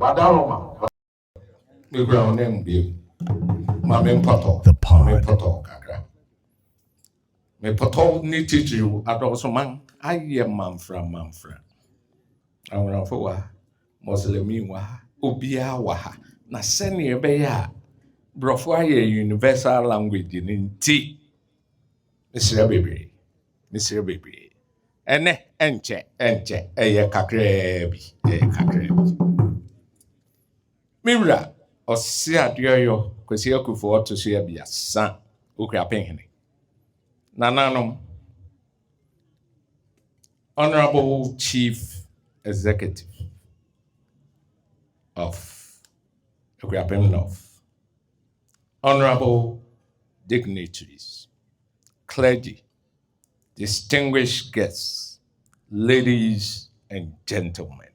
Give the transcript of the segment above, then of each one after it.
Wadaroma. The ground name be Mammy Poto. The pod. Mammy Poto Kakra. Me Poto ni teach you Adawso man. I am Manfra. I want to wa Moslemi wa Obia wa na seni ebe ya brofo aye universal language ni nti Mr. Baby. Ene enche eye kakra bi. Mira osi adeyo kwesi akufo oto so ya bia san Okuapehene. Nananom Honorable Chief Executive of Akuapem North, honorable dignitaries, clergy, distinguished guests, ladies and gentlemen.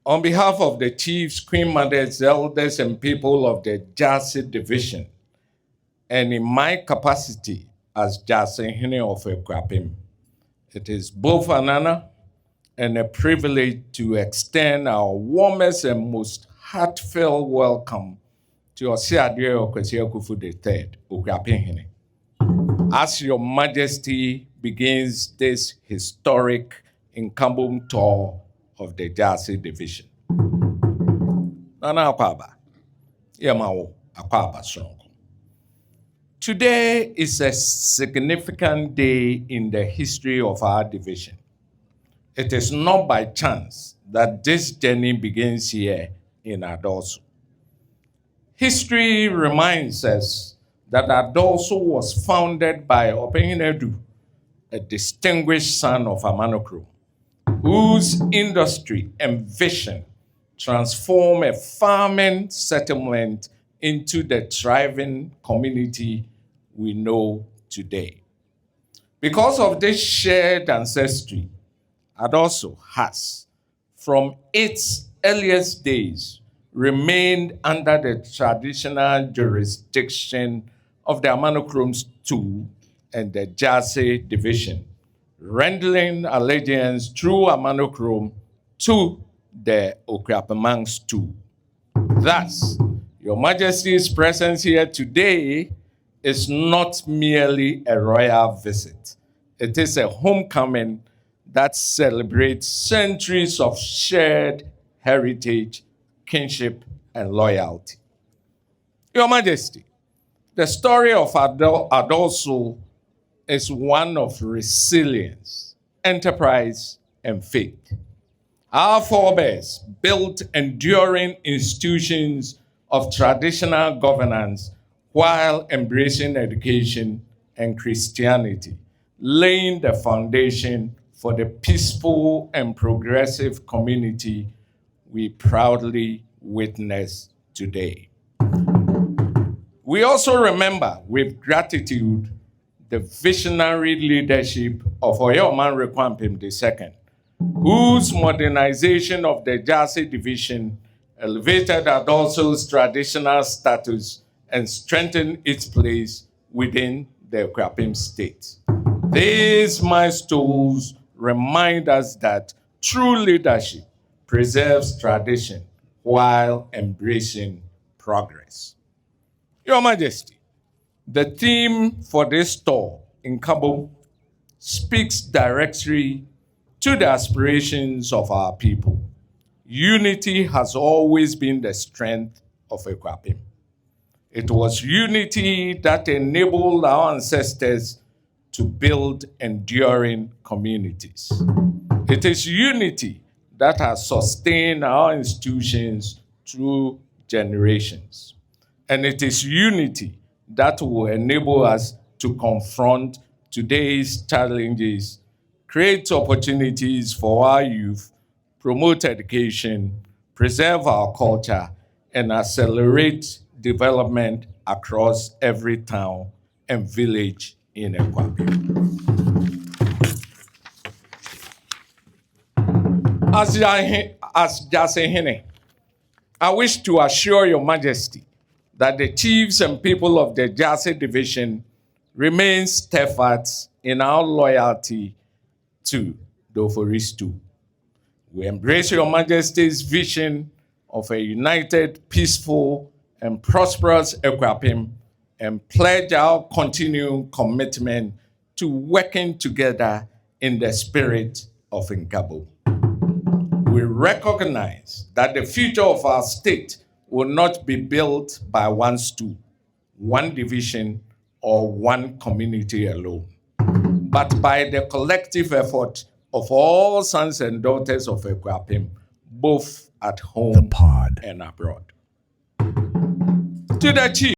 On behalf of the chiefs, queen mothers, elders, and people of the Jase division, and in my capacity as Akuapehene of Akuapem, it is both an honor and a privilege to extend our warmest and most heartfelt welcome to Osiadio Kwesiakufu III, Okuapehene. As Your Majesty begins this historic Nkabom tour of the Jase division. Nana Akwaba, Yamawo Akwaba Strong. Today is a significant day in the history of our division. It is not by chance that this journey begins here in Adawso. History reminds us that Adawso was founded by Okuapehene, a distinguished son of Amanokro, whose industry and vision transformed a farming settlement into the thriving community we know today. Because of this shared ancestry, Adawso has, from its earliest days, remained under the traditional jurisdiction of the Amanokroms II and the Jase division, rendering allegiance through Amanokrom to the Okuapemangs II. Thus, Your Majesty's presence here today is not merely a royal visit. It is a homecoming that celebrates centuries of shared heritage, kinship, and loyalty. Your Majesty, the story of Adawso is one of resilience, enterprise, and faith. Our forebears built enduring institutions of traditional governance while embracing education and Christianity, laying the foundation for the peaceful and progressive community we proudly witness today. We also remember with gratitude the visionary leadership of Oyoman Nkwampem II, whose modernization of the Jase division elevated Adawso's traditional status and strengthened its place within the Akuapem state. These milestones remind us that true leadership preserves tradition while embracing progress. Your Majesty, the theme for this tour, Nkabom, speaks directly to the aspirations of our people. Unity has always been the strength of Akuapem. It was unity that enabled our ancestors to build enduring communities. It is unity that has sustained our institutions through generations. And it is unity that will enable us to confront today's challenges, create opportunities for our youth, promote education, preserve our culture, and accelerate development across every town and village in Akuapem. As Akuapehene, I wish to assure Your Majesty that the chiefs and people of the Jase division remain steadfast in our loyalty to the Oforis II. We embrace Your Majesty's vision of a united, peaceful, and prosperous Akuapem and pledge our continuing commitment to working together in the spirit of Nkabom. We recognize that the future of our state will not be built by one stool, one division, or one community alone, but by the collective effort of all sons and daughters of Akuapem, both at home and abroad. To the Chief,